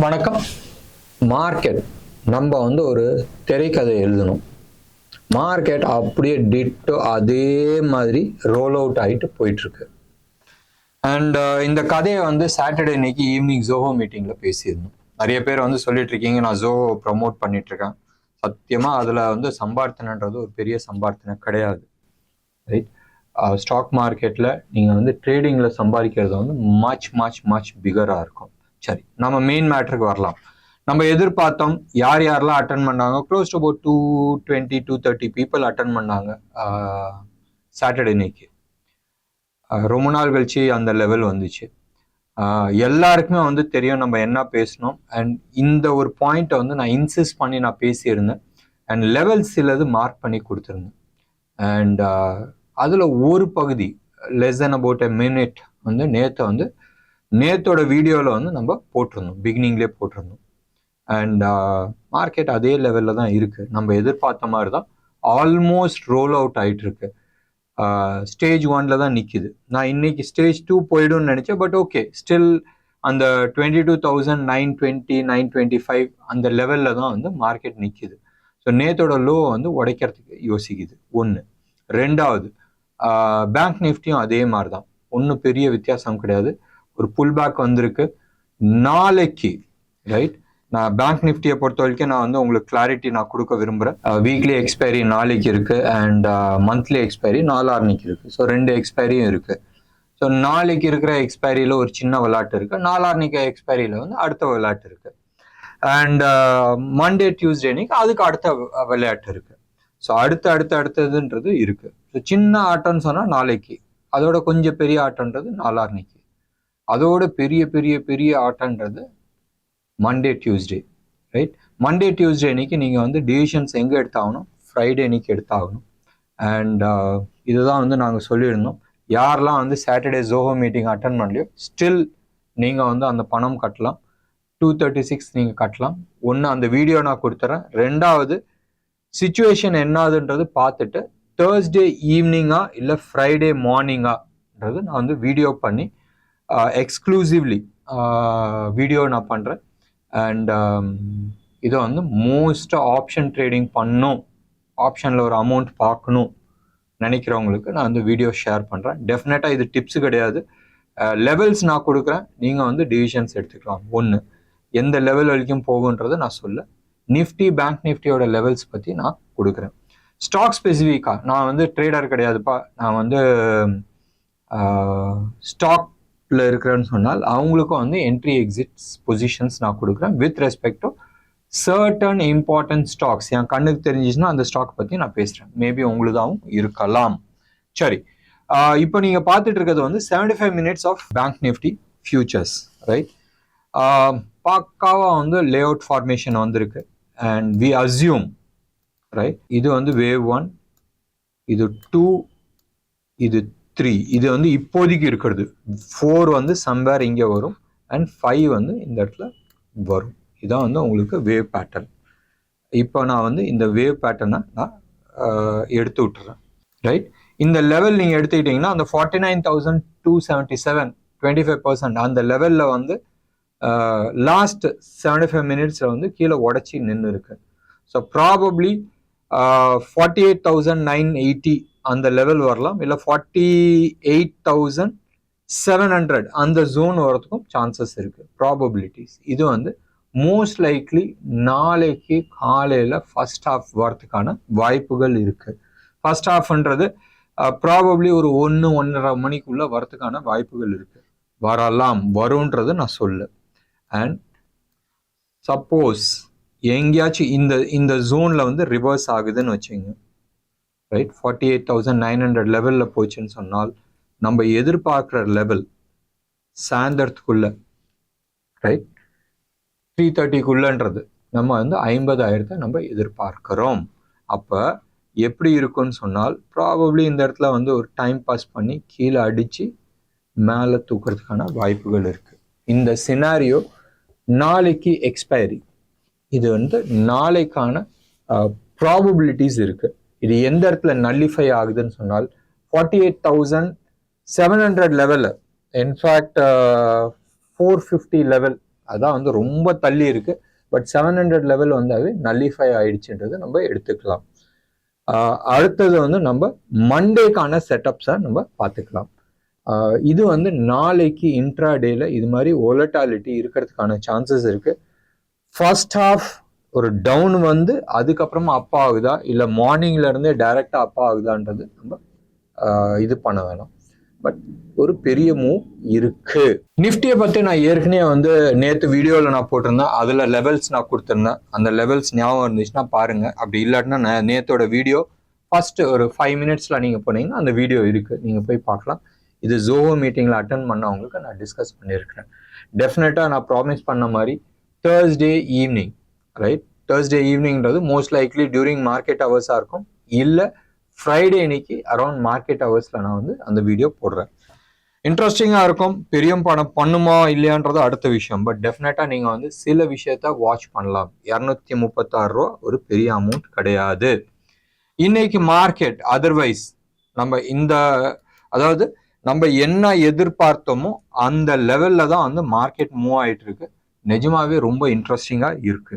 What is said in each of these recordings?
வணக்கம். மார்க்கெட் நம்ம வந்து ஒரு திரைக்கதை எழுதணும். மார்க்கெட் அப்படியே டிட்டோ அதே மாதிரி ரோல் அவுட் ஆகிட்டு போயிட்டுருக்கு. அண்ட் இந்த கதையை வந்து சாட்டர்டே இன்னைக்கு ஈவினிங் ஜோஹோ மீட்டிங்கில் பேசியிருந்தோம். நிறைய பேர் வந்து சொல்லிட்டு இருக்கீங்க நான் ஜோஹோ ப்ரமோட் பண்ணிட்டு இருக்கேன். சத்தியமாக அதில் வந்து சம்பார்த்தனைன்றது ஒரு பெரிய சம்பார்த்தனை கிடையாது. ரைட், ஸ்டாக் மார்க்கெட்டில் நீங்கள் வந்து ட்ரேடிங்கில் சம்பாதிக்கிறது வந்து மச் பிகராக இருக்கும். சரி, நம்ம மெயின் மேட்டருக்கு வரலாம். நம்ம எதிர்பார்த்தோம் யார் யாரெல்லாம் அட்டன் பண்ணாங்க, close to about 220-230 people attend பண்ணாங்க சாட்டர்டே இன்னைக்கு. ரொம்ப நாள் கழிச்சு அந்த லெவல் வந்துச்சு. எல்லாருக்குமே வந்து தெரியும் நம்ம என்ன பேசணும். அண்ட் இந்த ஒரு பாயிண்ட்டை வந்து நான் இன்சிஸ்ட் பண்ணி நான் பேசியிருந்தேன். அண்ட் லெவல் சிலது மார்க் பண்ணி கொடுத்துருந்தேன். அண்ட் அதில் ஒரு பகுதி less than about a minute வந்து நேத்தோட வீடியோவில் வந்து நம்ம போட்டிருந்தோம், பிகினிங்லேயே போட்டிருந்தோம். அண்ட் மார்க்கெட் அதே லெவலில் தான் இருக்குது. நம்ம எதிர்பார்த்த மாதிரி தான் ஆல்மோஸ்ட் ரோல் அவுட் ஆகிட்டு இருக்கு. ஸ்டேஜ் 1 தான் நிற்கிது. நான் இன்னைக்கு ஸ்டேஜ் 2 போயிடும்னு நினச்சேன். பட் ஓகே, ஸ்டில் அந்த 22,920 925 அந்த லெவலில் தான் வந்து மார்க்கெட் நிற்கிது. ஸோ நேத்தோட லோ வந்து உடைக்கிறதுக்கு யோசிக்குது. ஒன்று. ரெண்டாவது, பேங்க் நிஃப்டியும் அதே மாதிரி தான், ஒன்றும் பெரிய வித்தியாசம் கிடையாது. ஒரு புல் பேக் வந்திருக்கு நாளைக்கு. ரைட், நான் பேங்க் நிஃப்டியை பொறுத்த வரைக்கும் நான் வந்து உங்களுக்கு கிளாரிட்டி நான் கொடுக்க விரும்புகிறேன். வீக்லி எக்ஸ்பைரி நாளைக்கு இருக்கு அண்ட் மந்த்லி எக்ஸ்பைரி நாளான்னைக்கு இருக்கு. ஸோ 2 எக்ஸ்பைரியும் இருக்கு. ஸோ நாளைக்கு இருக்கிற எக்ஸ்பைரியில் ஒரு சின்ன விளையாட்டு இருக்கு, நாளான்னைக்கு எக்ஸ்பைரியில் வந்து அடுத்த விளையாட்டு இருக்கு. அண்ட் மண்டே டியூஸ்டே அன்னைக்கு அதுக்கு அடுத்த விளையாட்டு இருக்கு. ஸோ அடுத்ததுன்றது இருக்கு. ஸோ சின்ன ஆட்டம்னு சொன்னால் நாளைக்கு, அதோட கொஞ்சம் பெரிய ஆட்டம்ன்றது நாளான்னைக்கு, அதோட பெரிய ஆட்டன்றது Monday Tuesday. Right, Monday Tuesday அன்னைக்கு நீங்கள் வந்து டிசிஷன்ஸ் எங்கே எடுத்தாகணும், ஃப்ரைடே அன்னைக்கு எடுத்தாகணும். அண்ட் இதுதான் வந்து நாங்கள் சொல்லியிருந்தோம். யாரெல்லாம் வந்து சாட்டர்டே ஜோஹோ மீட்டிங் அட்டன் பண்ணலையோ ஸ்டில் நீங்கள் வந்து அந்த பணம் கட்டலாம். 236 நீங்கள் கட்டலாம். ஒன்று, அந்த வீடியோ நான் கொடுத்துறேன். ரெண்டாவது, சிச்சுவேஷன் என்னதுன்றது பார்த்துட்டு தேர்ஸ்டே ஈவினிங்கா இல்லை ஃப்ரைடே மார்னிங்கான்றது நான் வந்து வீடியோ பண்ணி எக்ஸ்க்ளூசிவ்லி வீடியோ நான் பண்ணுறேன். அண்ட் இதை வந்து மோஸ்ட் ஆப்ஷன் ட்ரேடிங் பண்ணும், ஆப்ஷனில் ஒரு அமௌண்ட் பார்க்கணும் நினைக்கிறவங்களுக்கு நான் வந்து வீடியோ ஷேர் பண்ணுறேன். டெஃபினட்டாக இது டிப்ஸ் கிடையாது, லெவல்ஸ் நான் கொடுக்குறேன். நீங்கள் வந்து டிசிஷன்ஸ் எடுத்துக்கலாம். ஒன்று, எந்த லெவல் வரைக்கும் போகுன்றது நான் சொல்ல. நிஃப்டி பேங்க் நிஃப்டியோட லெவல்ஸ் பற்றி நான் கொடுக்குறேன். ஸ்டாக் ஸ்பெசிஃபிக்காக நான் வந்து ட்ரேடர் கிடையாதுப்பா, நான் வந்து ஸ்டாக்ல இருக்கிறேன்னு சொன்னால் அவங்களுக்கும் வந்து என்ட்ரி எக்ஸிட்ஸ் பொசிஷன்ஸ் நான் கொடுக்குறேன் with respect to certain important stocks. என் கண்ணுக்கு தெரிஞ்சிச்சுன்னா அந்த ஸ்டாக் பற்றி நான் பேசுகிறேன். மேபி உங்களுதாகவும் இருக்கலாம். சரி, இப்போ நீங்கள் பார்த்துட்டு இருக்கிறது வந்து 75 minutes of bank Nifty futures. Right, பக்காவாக வந்து லே அவுட் ஃபார்மேஷன் வந்திருக்கு. அண்ட் வி அஸ்யூம், ரைட், இது வந்து வேவ் 1, இது 2, இது 3, இது வந்து இப்போதைக்கு இருக்கிறது. 4 வந்து சம்வேர் இங்கே வரும் அண்ட் 5 வந்து இந்த இடத்துல வரும். இதான் வந்து உங்களுக்கு வேவ் பேட்டர்ன். இப்போ நான் வந்து இந்த வேவ் பேட்டர்னை நான் எடுத்து விட்டுறேன். ரைட், இந்த லெவல் நீங்கள் எடுத்துக்கிட்டிங்கன்னா அந்த 49,277 25% அந்த லெவலில் வந்து லாஸ்ட் 75 minutesல வந்து கீழே உடச்சி நின்று இருக்கு. ஸோ ப்ராபப்ளி 48,980 அந்த லெவல் வரலாம், இல்லை 48,700 அந்த ஜோன் வரதுக்கும் சான்சஸ் இருக்கு, ப்ராபபிலிட்டிஸ். இது வந்து மோஸ்ட் லைக்லி நாளைக்கு காலையில் ஃபர்ஸ்ட் ஹாஃப் வரதுக்கான வாய்ப்புகள் இருக்கு. ஃபர்ஸ்ட் ஹாஃப்ன்றது ப்ராபப்ளி ஒரு 1-1.5 மணிக்குள்ள வரதுக்கான வாய்ப்புகள் இருக்கு. வரும்ன்றது நான் சொல்ல. அண்ட் சப்போஸ் எங்கேயாச்சும் இந்த ஜோனில் வந்து ரிவர்ஸ் ஆகுதுன்னு வச்சுங்க, ரைட், 48,900 லெவலில் போச்சுன்னு சொன்னால் நம்ம எதிர்பார்க்குற லெவல் சாயந்தரத்துக்குள்ள, ரைட், 330க்குள்ளன்றது நம்ம வந்து 50,000 நம்ம எதிர்பார்க்கிறோம். அப்போ எப்படி இருக்குன்னு சொன்னால் ப்ராபப்ளி இந்த இடத்துல வந்து ஒரு டைம் பாஸ் பண்ணி கீழே அடித்து மேலே தூக்கிறதுக்கான வாய்ப்புகள் இருக்குது. இந்த சினாரியோ நாளைக்கு எக்ஸ்பைரி, இது வந்து நாளைக்கான ப்ராபபிலிட்டிஸ் இருக்குது. இது எந்த இடத்துல நல்லிஃபை ஆகுதுன்னு சொன்னால் 48,700 லெவலில், இன்ஃபேக்ட் 450 லெவல் அதான் வந்து ரொம்ப தள்ளி இருக்கு. பட் 700 லெவல் வந்தாவே நல்லிஃபை ஆயிடுச்சுன்றது நம்ம எடுத்துக்கலாம். அடுத்தது வந்து நம்ம மண்டேக்கான செட்டப்ஸை நம்ம பார்த்துக்கலாம். இது வந்து நாளைக்கு இன்ட்ராடேல இது மாதிரி வோலட்டாலிட்டி இருக்கிறதுக்கான சான்சஸ் இருக்கு. ஃபர்ஸ்ட் ஹாஃப் ஒரு டவுன் வந்து அதுக்கப்புறமா அப்பா ஆகுதா, இல்லை மார்னிங்ல இருந்தே டைரக்டா அப்பா ஆகுதான்றது நம்ம இது பண்ண வேணாம். பட் ஒரு பெரிய மூவ் இருக்கு. நிஃப்டியை பத்தி நான் ஏற்கனவே வந்து நேற்று வீடியோவில் நான் போட்டிருந்தேன். அதுல லெவல்ஸ் நான் கொடுத்துருந்தேன். அந்த லெவல்ஸ் ஞாபகம் இருந்துச்சுன்னா பாருங்க. அப்படி இல்லாட்டினா நேத்தோட வீடியோ ஃபர்ஸ்ட் ஒரு 5 மினிட்ஸ்ல நீங்க போனீங்கன்னா அந்த வீடியோ இருக்கு, நீங்க போய் பார்க்கலாம். இது ஜோஹோ மீட்டிங்ல அட்டன் பண்ணவங்களுக்கு நான் டிஸ்கஸ் பண்ணியிருக்கிறேன். டெஃபினட்டா நான் ப்ராமிஸ் பண்ண மாதிரி தேர்ஸ்டே ஈவினிங், ரைட்? தேர்ஸ்டே ஈவினிங்கிறது மோஸ்ட் லைக்லி டியூரிங் மார்க்கெட் ஹவர்ஸா இருக்கும், இல்லை ஃப்ரைடே இன்னைக்கு அரௌண்ட் மார்க்கெட் ஹவர்ஸ்ல நான் வந்து அந்த வீடியோ போடுறேன். இன்ட்ரெஸ்டிங்கா இருக்கும். பெரிய பணம் பண்ணுமா இல்லையான்றது அடுத்த விஷயம். பட் டெஃபினட்டா நீங்க வந்து சில விஷயத்த வாட்ச் பண்ணலாம். 236 ரூபா ஒரு பெரிய அமௌண்ட் கிடையாது இன்னைக்கு மார்க்கெட். அதர்வைஸ் நம்ம அதாவது நம்ம என்ன எதிர்பார்த்தோமோ அந்த லெவல்ல தான் வந்து மார்க்கெட் மூவ் ஆயிட்டு இருக்கு. நிஜமாவே ரொம்ப இன்ட்ரெஸ்டிங்கா இருக்கு.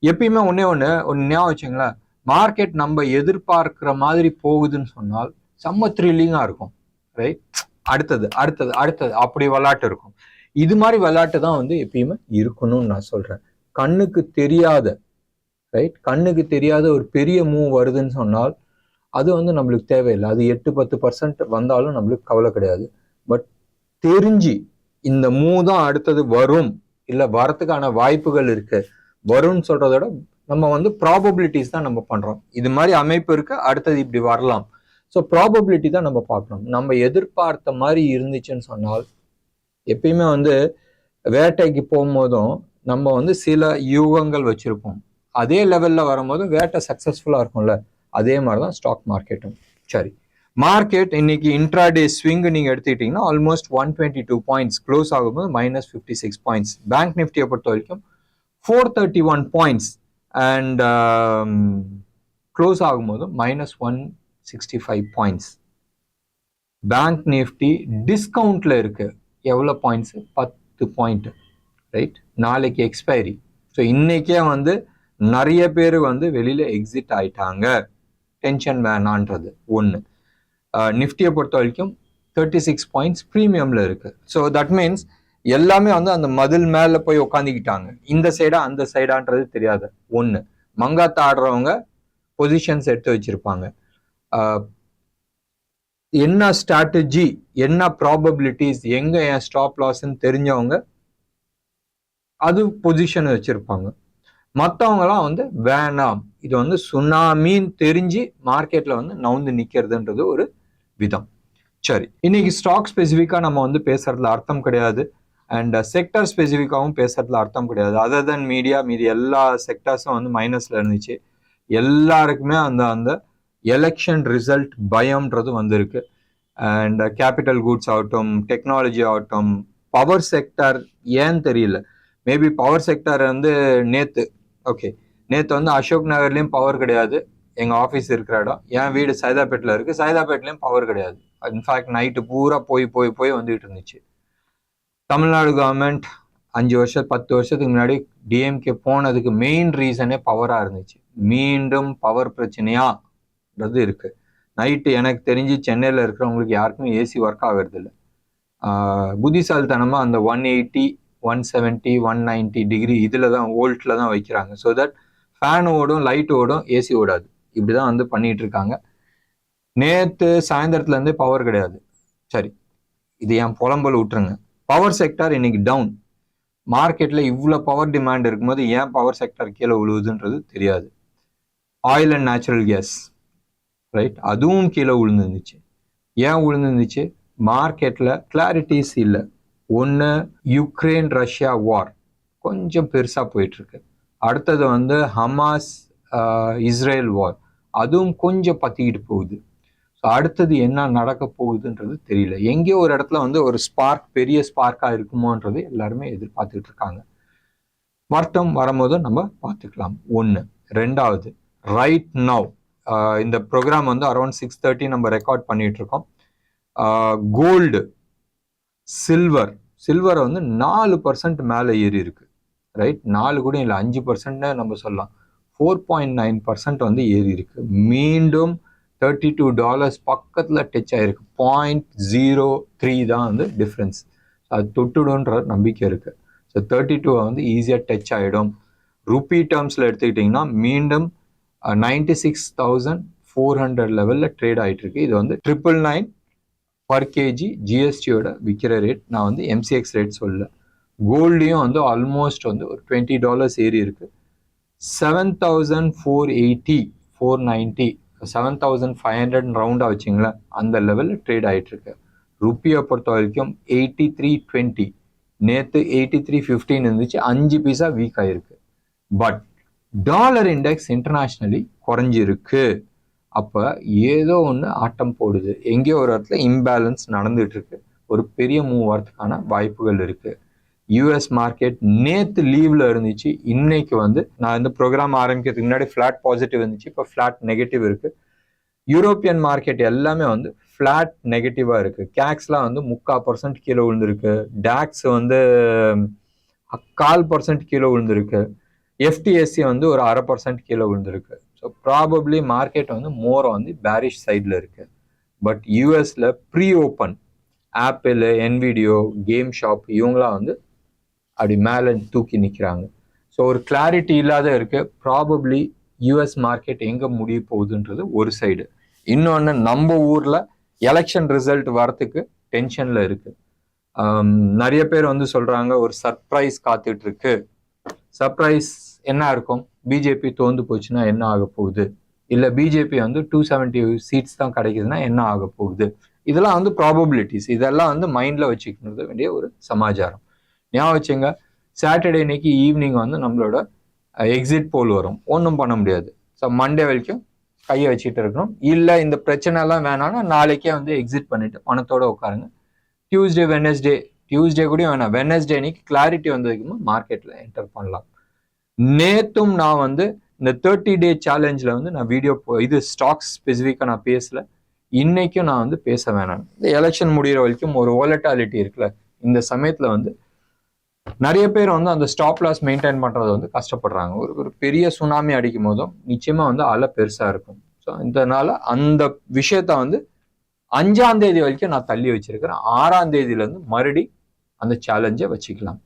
எப்பயுமே ஒண்ணு ஞாபகம் வச்சுங்களேன், மார்க்கெட் நம்ம எதிர்பார்க்கிற மாதிரி போகுதுன்னு சொன்னால் செம்ம த்ரில்லிங்கா இருக்கும், ரைட்? அடுத்தது அப்படி விளையாட்டு இருக்கும். இது மாதிரி விளையாட்டு தான் வந்து எப்பயுமே இருக்கணும்னு நான் சொல்றேன். கண்ணுக்கு தெரியாத, ரைட், கண்ணுக்கு தெரியாத ஒரு பெரிய மூவ் வருதுன்னு சொன்னால் அது வந்து நம்மளுக்கு தேவையில்லை. அது 8-10% வந்தாலும் நம்மளுக்கு கவலை கிடையாது. பட் தெரிஞ்சு இந்த மூவ் தான் அடுத்தது வரும், இல்லை வரத்துக்கான வாய்ப்புகள் இருக்கு, வரும்னு சொல்றதோட நம்ம வந்து ப்ராபபிலிட்டிஸ் தான் நம்ம பண்றோம். இது மாதிரி அமைப்பு இருக்கு, அடுத்தது இப்படி வரலாம். ஸோ ப்ராபபிலிட்டி தான் நம்ம பார்க்கணும். நம்ம எதிர்பார்த்த மாதிரி இருந்துச்சுன்னு சொன்னால் எப்பயுமே வந்து வேட்டைக்கு போகும்போதும் நம்ம வந்து சில யூகங்கள் வச்சிருப்போம். அதே லெவல்ல வரும்போது வேட்டை சக்சஸ்ஃபுல்லா இருக்கும்ல, அதே மாதிரி தான் ஸ்டாக் மார்க்கெட்டும். சரி, மார்க்கெட் இன்னைக்கு இன்ட்ராடே ஸ்விங் நீங்க எடுத்துக்கிட்டீங்கன்னா ஆல்மோஸ்ட் 122 பாயிண்ட்ஸ், க்ளோஸ் ஆகும்போது -56 பாயிண்ட்ஸ். பேங்க் நிஃப்டியை பொறுத்த வரைக்கும் 431 பாயிண்ட்ஸ் அண்ட் க்ளோஸ் ஆகும்போது -165 பாயிண்ட்ஸ். பேங்க் நிஃப்டி டிஸ்கவுண்ட்ல இருக்கு. எவ்வளவு பாயிண்ட்ஸ்? 10 point, right? நாளைக்கு எக்ஸ்பைரி. ஸோ இன்னைக்கே வந்து நிறைய பேர் வந்து வெளியில எக்ஸிட் ஆயிட்டாங்க. டென்ஷன் வேணான்றது ஒன்று. நிஃப்டியை பொறுத்த வரைக்கும் 36 பாயிண்ட்ஸ் ப்ரீமியம்ல இருக்கு. ஸோ தட் மீன்ஸ் எல்லாமே வந்து அந்த மதில் மேல போய் உட்காந்துக்கிட்டாங்க. இந்த சைடா அந்த சைடான்றது தெரியாது. ஒன்று, மங்காத்த ஆடுறவங்க பொசிஷன்ஸ் எடுத்து வச்சிருப்பாங்க. என்ன ஸ்ட்ராட்டஜி, என்ன ப்ராபபிலிட்டிஸ், எங்க என் ஸ்டாப் லாஸ்ன்னு தெரிஞ்சவங்க அது பொசிஷன் வச்சிருப்பாங்க. மற்றவங்கலாம் வந்து வேணாம், இது வந்து சுனாமின்னு தெரிஞ்சு மார்க்கெட்ல வந்து நவுந்து நிக்கிறதுன்றது ஒரு விதம். சரி, இன்னைக்கு ஸ்டாக் ஸ்பெசிஃபிக்கா நம்ம வந்து பேசுறதுல அர்த்தம் கிடையாது, அண்ட் செக்டர் ஸ்பெசிஃபிக்காவும் பேசுறதுல அர்த்தம் கிடையாது. அதர் தென் மீடியா, மீதி எல்லா செக்டர்ஸும் வந்து மைனஸ்ல இருந்துச்சு. எல்லாருக்குமே அந்த எலெக்ஷன் ரிசல்ட் பயம்ன்றது வந்திருக்கு. அண்ட் கேபிட்டல் கூட்ஸ் ஆகட்டும், டெக்னாலஜி ஆகட்டும், பவர் செக்டர் ஏன்னு தெரியல. மேபி பவர் செக்டர் வந்து நேத்து வந்து அசோக் நகர்லயும் பவர் கிடையாது. எங்க ஆஃபீஸ் இருக்கிற இடம், என் வீடு சைதாப்பேட்டில் இருக்கு, சைதாப்பேட்லயும் பவர் கிடையாது. இன்ஃபேக்ட் நைட்டு பூரா போய் வந்துட்டு இருந்துச்சு. தமிழ்நாடு கவர்மெண்ட் 10 வருஷத்துக்கு முன்னாடி டிஎம்கே போனதுக்கு மெயின் ரீசனே பவரா இருந்துச்சு. மீண்டும் பவர் பிரச்சனையான்றது இருக்கு. நைட்டு எனக்கு தெரிஞ்சு சென்னையில் இருக்கிறவங்களுக்கு யாருக்கும் ஏசி ஒர்க் ஆகுறது இல்லை. புத்திசாலித்தனமா அந்த 180, 170, 190 டிகிரி இதுல தான், வோல்ட்ல தான் வைக்கிறாங்க. ஸோ தட் ஃபேன் ஓடும், லைட் ஓடும், ஏசி ஓடாது. இப்படிதான் வந்து பண்ணிட்டு இருக்காங்க. நேத்து சாயந்தரத்துல இருந்தே பவர் கிடையாது. சரி, இது என் புலம்பல் விட்டுருங்க. பவர் செக்டர் இன்னைக்கு டவுன். மார்க்கெட்ல இவ்வளவு பவர் டிமாண்ட் இருக்கும்போது ஏன் பவர் செக்டர் கீழே விழுவுதுன்றது தெரியாது. Oil and natural gas, right, அதுவும் கீழே விழுந்துருந்துச்சு. ஏன் விழுந்துருந்துச்சு? மார்க்கெட்ல கிளாரிட்டிஸ் இல்லை. ஒன்று, யுக்ரைன் ரஷ்யா வார் கொஞ்சம் பெருசா போயிட்டு இருக்கு. அடுத்தது வந்து ஹமாஸ் இஸ்ரேல் வார், அதுவும் கொஞ்சம் பத்திக்கிட்டு போகுது. ஸோ அடுத்தது என்ன நடக்க போகுதுன்றது தெரியல. எங்கேயோ ஒரு இடத்துல வந்து ஒரு ஸ்பார்க், பெரிய ஸ்பார்க்கா இருக்குமோன்றது எல்லாருமே எதிர்பார்த்துட்டு இருக்காங்க. வர்த்தம் வரும்போது நம்ம பார்த்துக்கலாம். ஒன்று. ரெண்டாவது, ரைட் நவ் இந்த ப்ரோக்ராம் வந்து அரௌண்ட் 6:30 நம்ம ரெக்கார்ட் பண்ணிட்டு இருக்கோம். கோல்டு, சில்வர் சில்வரை வந்து 4% மேலே ஏறி இருக்கு, ரைட்? 4 கூட இல்லை, 5% நம்ம சொல்லலாம். 4.9% வந்து ஏறி இருக்கு. மீண்டும் $32 பக்கத்தில் டச் ஆயிருக்கு. 0.03 தான் வந்து டிஃப்ரென்ஸ். அது தொட்டுடுன்ற நம்பிக்கை இருக்கு. ஸோ 32 வந்து ஈஸியாக டச் ஆகிடும். ருப்பி டேர்ம்ஸில் எடுத்துக்கிட்டிங்கன்னா மீண்டும் 96,400 லெவலில் ட்ரேட் ஆகிட்டு இருக்கு. இது வந்து 999 per kg ஜிஎஸ்டியோட விற்கிற ரேட். நான் வந்து எம்சிஎக்ஸ் ரேட் சொல்லல. கோல்டையும் வந்து ஆல்மோஸ்ட் வந்து ஒரு $20 ஏறி இருக்கு. 7,480, 490, 7,500 ரவுண்டாக வச்சிங்களேன், அந்த லெவலில் ட்ரேட் ஆகிட்டு இருக்கு. ருப்பியை பொறுத்த வரைக்கும் 83.20, நேற்று 83.15 இருந்துச்சு, 5 பைசா வீக் ஆகிருக்கு. பட் டாலர் இண்டெக்ஸ் இன்டர்நேஷ்னலி குறைஞ்சிருக்கு. அப்போ ஏதோ ஒன்று ஆட்டம் போடுது, எங்கேயோ ஒரு இடத்துல இம்பேலன்ஸ் நடந்துட்டு இருக்கு. ஒரு பெரிய மூவ் வரதுக்கான வாய்ப்புகள் இருக்கு. யூஎஸ் மார்க்கெட் நேற்று லீவ்ல இருந்துச்சு, இன்னைக்கு வந்து நான் இந்த ப்ரோக்ராம் ஆரம்பிக்கிறதுக்கு முன்னாடி ஃபிளாட் பாசிட்டிவ் இருந்துச்சு, இப்போ ஃபிளாட் நெகட்டிவ் இருக்கு. யூரோப்பியன் மார்க்கெட் எல்லாமே வந்து ஃபிளாட் நெகட்டிவா இருக்கு. கேக்ஸ்லாம் வந்து 3/4% கீழே விழுந்திருக்கு. டாக்ஸ் வந்து 1/4% கீழே விழுந்திருக்கு. எஃப்டிஎஸ்சி வந்து ஒரு 0.5% கீழே விழுந்திருக்கு. ஸோ ப்ராபப்ளி மார்க்கெட் வந்து மோர் வந்து பேரிஷ் சைடில் இருக்கு. பட் யூஎஸ்ல pre open Apple, Nvidia, GameStop இவங்களாம் வந்து அப்படி மேலே தூக்கி நிற்கிறாங்க. ஸோ ஒரு கிளாரிட்டி இல்லாத இருக்கு. ப்ராபப்ளி யூஎஸ் மார்க்கெட் எங்கே முடிய போகுதுன்றது ஒரு சைடு. இன்னொன்று, நம்ம ஊரில் எலெக்ஷன் ரிசல்ட் வரத்துக்கு டென்ஷனில் இருக்கு. நிறைய பேர் வந்து சொல்றாங்க ஒரு சர்ப்ரைஸ் காத்துட்டு இருக்கு. சர்ப்ரைஸ் என்ன இருக்கும்? பிஜேபி தோந்து போச்சுன்னா என்ன ஆக போகுது, இல்லை பிஜேபி வந்து 270 சீட்ஸ் தான் கிடைக்குதுன்னா என்ன ஆக போகுது, இதெல்லாம் வந்து ப்ராபபிலிட்டிஸ். இதெல்லாம் வந்து மைண்ட்ல வச்சுக்கிறது வேண்டிய ஒரு சமாச்சாரம். ஞாபகம் வச்சுங்க, சாட்டர்டே இன்னைக்கு ஈவினிங் வந்து நம்மளோட எக்ஸிட் போல் வரும். ஒன்றும் பண்ண முடியாது. ஸோ மண்டே வரைக்கும் கையை வச்சுட்டு இருக்கணும். இல்லை இந்த பிரச்சனை எல்லாம் வேணாம்னா நாளைக்கே வந்து எக்ஸிட் பண்ணிட்டு பணத்தோட உட்காருங்க. டியூஸ்டே கூட வேணாம், வெனஸ்டே அன்னைக்கு கிளாரிட்டி வந்ததுக்கு மார்க்கெட்ல என்டர் பண்ணலாம். நேத்தும் நான் வந்து இந்த 30-day சேலஞ்சில் வந்து நான் வீடியோ இது ஸ்டாக்ஸ் ஸ்பெசிஃபிக்காக நான் பேசல. இன்னைக்கும் நான் வந்து பேச வேணாம். இந்த எலெக்ஷன் முடிகிற வரைக்கும் ஒரு வாலட்டாலிட்டி இருக்குல்ல, இந்த சமயத்தில் வந்து நிறைய பேர் வந்து அந்த ஸ்டாப் லாஸ் மெயின்டைன் பண்ணுறது வந்து கஷ்டப்படுறாங்க. ஒரு பெரிய சுனாமி அடிக்கும் போதும் நிச்சயமாக வந்து அலை பெருசாக இருக்கும். ஸோ இதனால அந்த விஷயத்த வந்து 5ஆம் தேதி வரைக்கும் நான் தள்ளி வச்சிருக்கிறேன். 6ஆம் தேதியிலேருந்து மறுபடி அந்த சேலஞ்சை வச்சுக்கலாம்.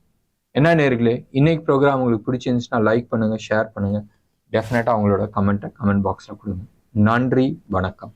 என்ன நேர்களே, இன்னைக்கு ப்ரோக்ராம் உங்களுக்கு பிடிச்சிருந்துச்சுன்னா லைக் பண்ணுங்க, ஷேர் பண்ணுங்க. டெஃபினட்டா உங்களோட கமெண்ட் பாக்ஸ்ல கொடுங்க. நன்றி, வணக்கம்.